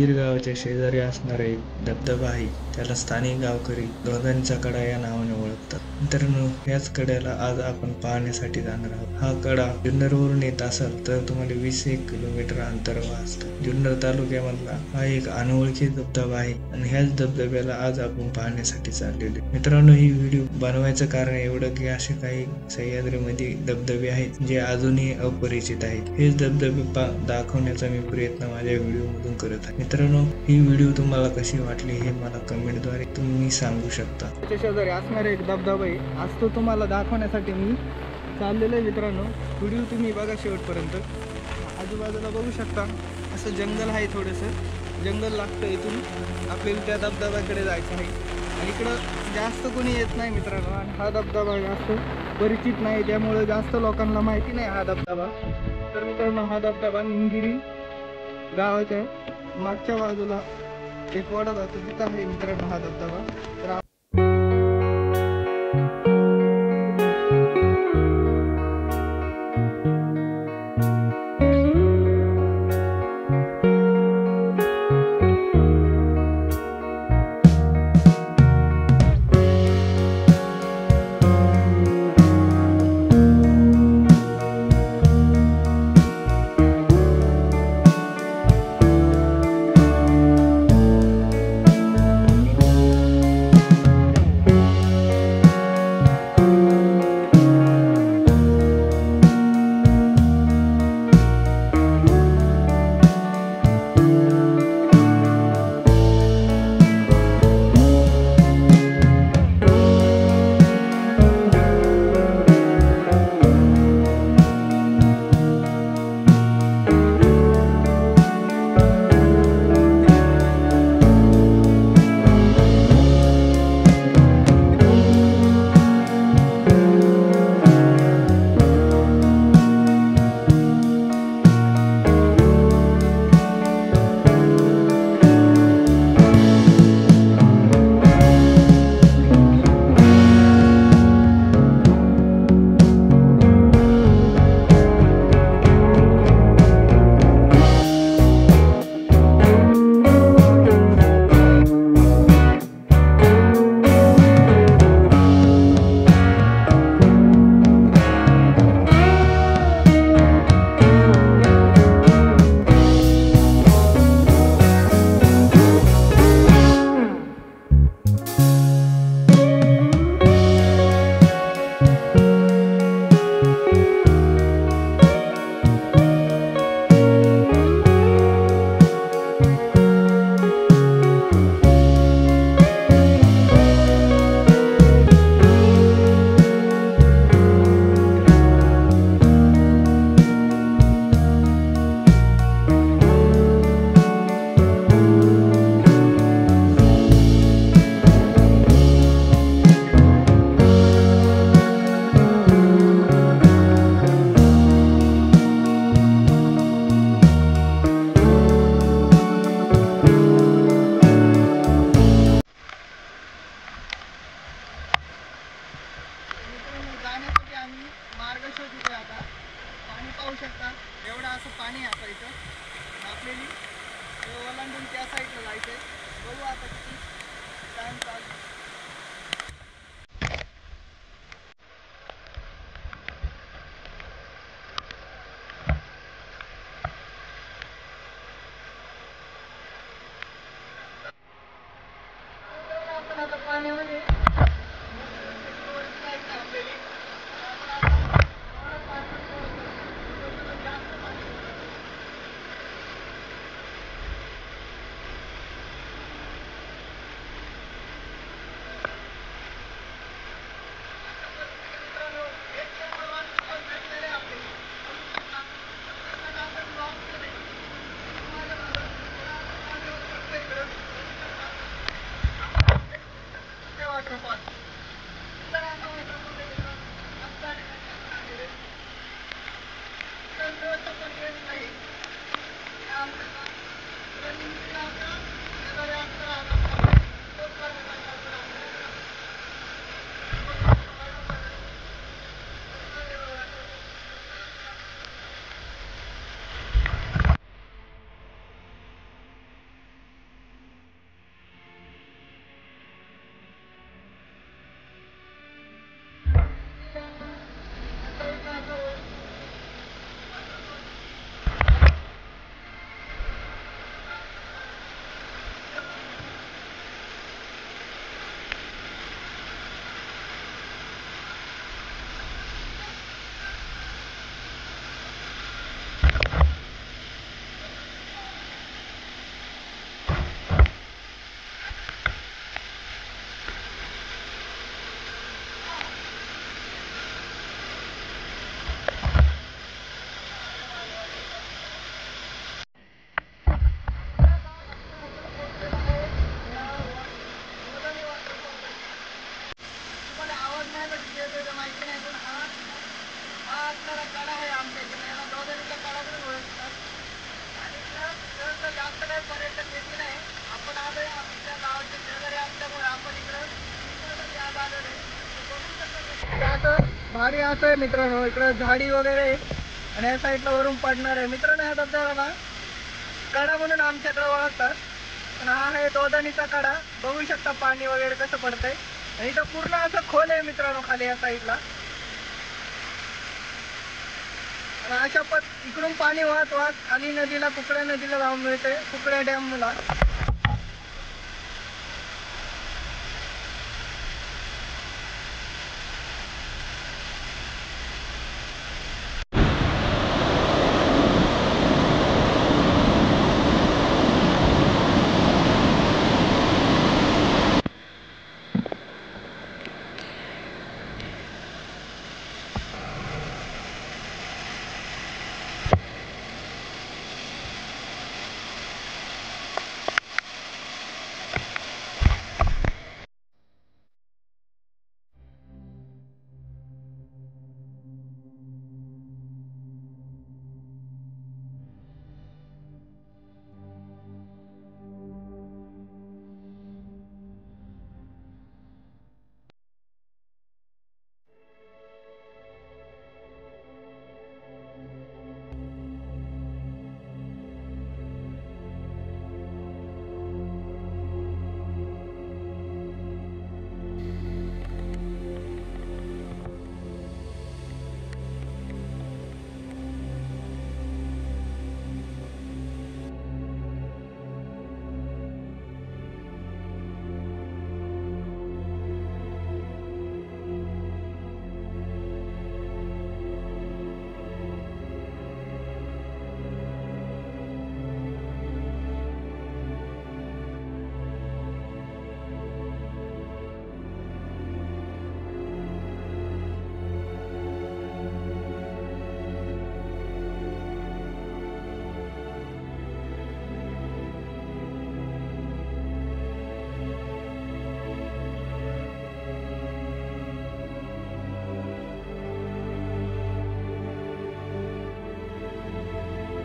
गिर गावाच्या शेजारी असणारा एक धबधबा आहे. त्याला स्थानिक गावकरी दोघांचा कडा या नावाने ओळखतात. मित्रांनो, याच कड्याला आज आपण पाहण्यासाठी जाणार आहोत. हा कडा जुन्नरवरून येत असाल तर तुम्हाला 21 किलोमीटर अंतरावर असतं. जुन्नर तालुक्यामधला हा एक अनोळखी धबधबा आहे आणि ह्याच धबधब्याला आज आपण पाहण्यासाठी चाललेलो. मित्रांनो, ही व्हिडिओ बनवायचं कारण एवढं की असे काही सह्याद्रीमध्ये धबधबे आहेत जे अजूनही अपरिचित आहेत. हेच धबधबे दाखवण्याचा मी प्रयत्न माझ्या व्हिडिओ मधून करत आहे. मित्रांनो, ही व्हिडिओ तुम्हाला कशी वाटली हे मला कमेंटद्वारे तुम्ही सांगू शकता. त्याच्या शेजारी असणारा एक धबधबा आहे. आज तो तुम्हाला दाखवण्यासाठी मी चाललेलो आहे. मित्रांनो, व्हिडिओ तुम्ही बघा शेवटपर्यंत. आजूबाजूला बघू शकता असं जंगल आहे, थोडंसं जंगल लागतं. इथून आपल्याला त्या धबधब्याकडे जायचं आहे आणि इकडं जास्त कोणी येत नाही मित्रांनो. आणि हा धबधबा जास्त परिचित नाही, त्यामुळे जास्त लोकांना माहिती नाही हा धबधबा. तर मित्रांनो, हा धबधबा निमगिरी गावाच्या मागच्या बाजूला एक वाडा जातो, तिथं आहे मित्रांनो हा धबधबा. तर आता भारी असं आहे मित्रांनो, इकडं झाडी वगैरे आहे आणि या साईडला वरून पडणार आहे मित्रांनो. या धबधब्याला कडा म्हणून आमच्याकडे ओळखतात, पण हा आहे दोधानीचा कडा. बघू शकता पाणी वगैरे कसं पडतंय आणि इथं पूर्ण असं खोल आहे मित्रांनो खाली या साईडला. आणि अशा इकडून पाणी वाहत वाहत खाली नदीला, कुकड्या नदीला जाऊन मिळते, कुकड्या डॅमला.